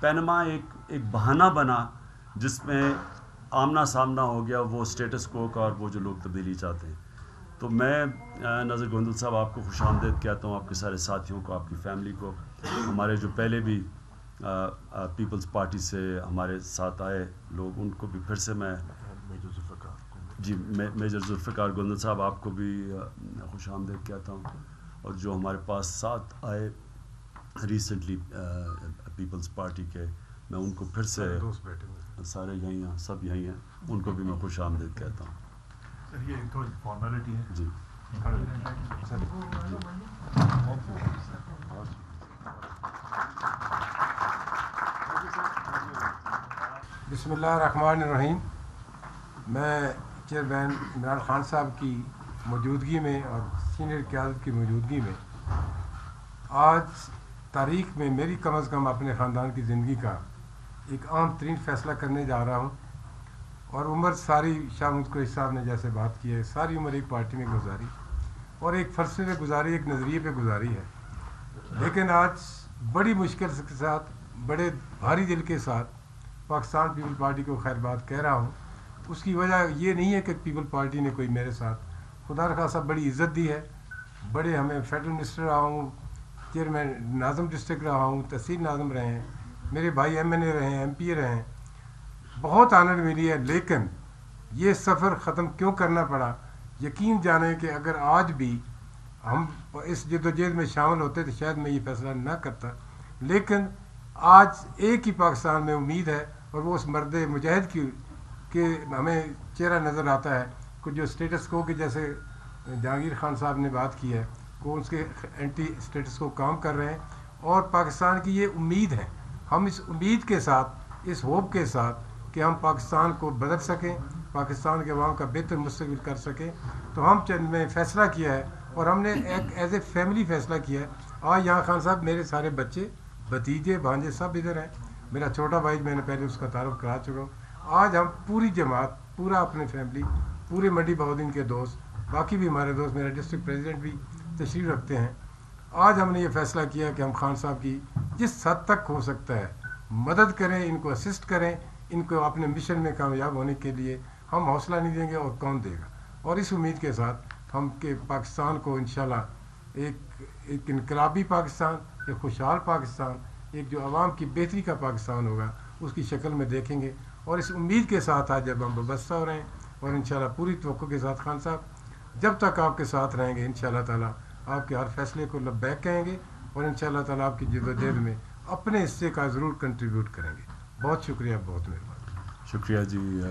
Panama ایک بہانہ بنا جس میں آمنا سامنا ہو گیا وہ اسٹیٹس کو کا اور وہ جو لوگ تبدیلی چاہتے ہیں. تو میں ناظر گوندل صاحب آپ کو خوش آمدید کہتا ہوں, آپ کے سارے ساتھیوں کو, آپ کی فیملی کو, ہمارے جو پہلے بھی پیپلز پارٹی سے ہمارے ساتھ آئے لوگ ان کو بھی پھر سے میں میجر ذوالفقار گوندل صاحب آپ کو بھی خوش آمدید کہتا ہوں, اور جو ہمارے پاس ساتھ آئے ریسنٹلی پیپلز پارٹی کے, میں ان کو پھر سے سارے یہیں ہیں, سب یہیں ہیں, ان کو بھی میں خوش آمدید کہتا ہوں. سر یہ تھوڑی فارمیلٹی ہے. جی بسم اللہ الرحمن الرحیم. میں چیئرمین عمران خان صاحب کی موجودگی میں اور سینئر قیادت کی موجودگی میں آج تاریخ میں میری کم از کم اپنے خاندان کی زندگی کا ایک اہم ترین فیصلہ کرنے جا رہا ہوں. اور عمر ساری شاہ محمود قریشی صاحب نے جیسے بات کی ہے, ساری عمر ایک پارٹی میں گزاری اور ایک فلسفے پہ گزاری, ایک نظریے پہ گزاری ہے. لیکن آج بڑی مشکل کے ساتھ, بڑے بھاری دل کے ساتھ پاکستان پیپل پارٹی کو خیر بات کہہ رہا ہوں. اس کی وجہ یہ نہیں ہے کہ پیپل پارٹی نے کوئی میرے ساتھ خدا نخواستہ بڑی عزت دی ہے. بڑے ہمیں فیڈرل منسٹر رہا ہوں, چیئرمین ناظم ڈسٹرکٹ رہا ہوں, تحصیل ناظم رہے ہیں, میرے بھائی ایم این اے رہے ہیں, ایم پی اے رہے ہیں, بہت آنر ملی ہے. لیکن یہ سفر ختم کیوں کرنا پڑا؟ یقین جانیں کہ اگر آج بھی ہم اس جدوجہد میں شامل ہوتے تو شاید میں یہ فیصلہ نہ کرتا. لیکن آج ایک ہی پاکستان میں امید ہے, اور وہ اس مرد مجاہد کی کہ ہمیں چہرہ نظر آتا ہے کہ جو اسٹیٹس کو کہ جیسے جہانگیر خان صاحب نے بات کی ہے وہ اس کے اینٹی اسٹیٹس کو کام کر رہے ہیں. اور پاکستان کی یہ امید ہے, ہم اس امید کے ساتھ, اس ہوپ کے ساتھ کہ ہم پاکستان کو بدل سکیں, پاکستان کے عوام کا بہتر مستقبل کر سکیں, تو ہم چند میں فیصلہ کیا ہے اور ہم نے ایک ایز اے فیملی فیصلہ کیا ہے. آج یہاں خان صاحب میرے سارے بچے, بھتیجے, بھانجے سب ادھر ہیں. میرا چھوٹا بھائی میں نے پہلے اس کا تعارف کرا چکا ہوں. آج ہم پوری جماعت, پورا اپنے فیملی, پورے منڈی بہودین کے دوست, باقی بھی ہمارے دوست, میرا ڈسٹرکٹ پریزیڈنٹ بھی تشریف رکھتے ہیں. آج ہم نے یہ فیصلہ کیا کہ ہم خان صاحب کی جس حد تک ہو سکتا ہے مدد کریں, ان کو اسسٹ کریں, ان کو اپنے مشن میں کامیاب ہونے کے لیے ہم حوصلہ نہیں دیں گے اور کون دے گا. اور اس امید کے ساتھ ہم کہ پاکستان کو انشاءاللہ ایک انقلابی پاکستان, ایک خوشحال پاکستان, ایک جو عوام کی بہتری کا پاکستان ہوگا اس کی شکل میں دیکھیں گے. اور اس امید کے ساتھ آج جب ہم وابستہ ہو رہے ہیں, اور انشاءاللہ پوری توقع کے ساتھ خان صاحب جب تک آپ کے ساتھ رہیں گے انشاءاللہ تعالیٰ آپ کے ہر فیصلے کو لبیک کہیں گے, اور انشاءاللہ تعالیٰ آپ کی جدوجہد میں اپنے حصے کا ضرور کنٹریبیوٹ کریں گے. بہت شکریہ, بہت مہربانی. شکریہ جی.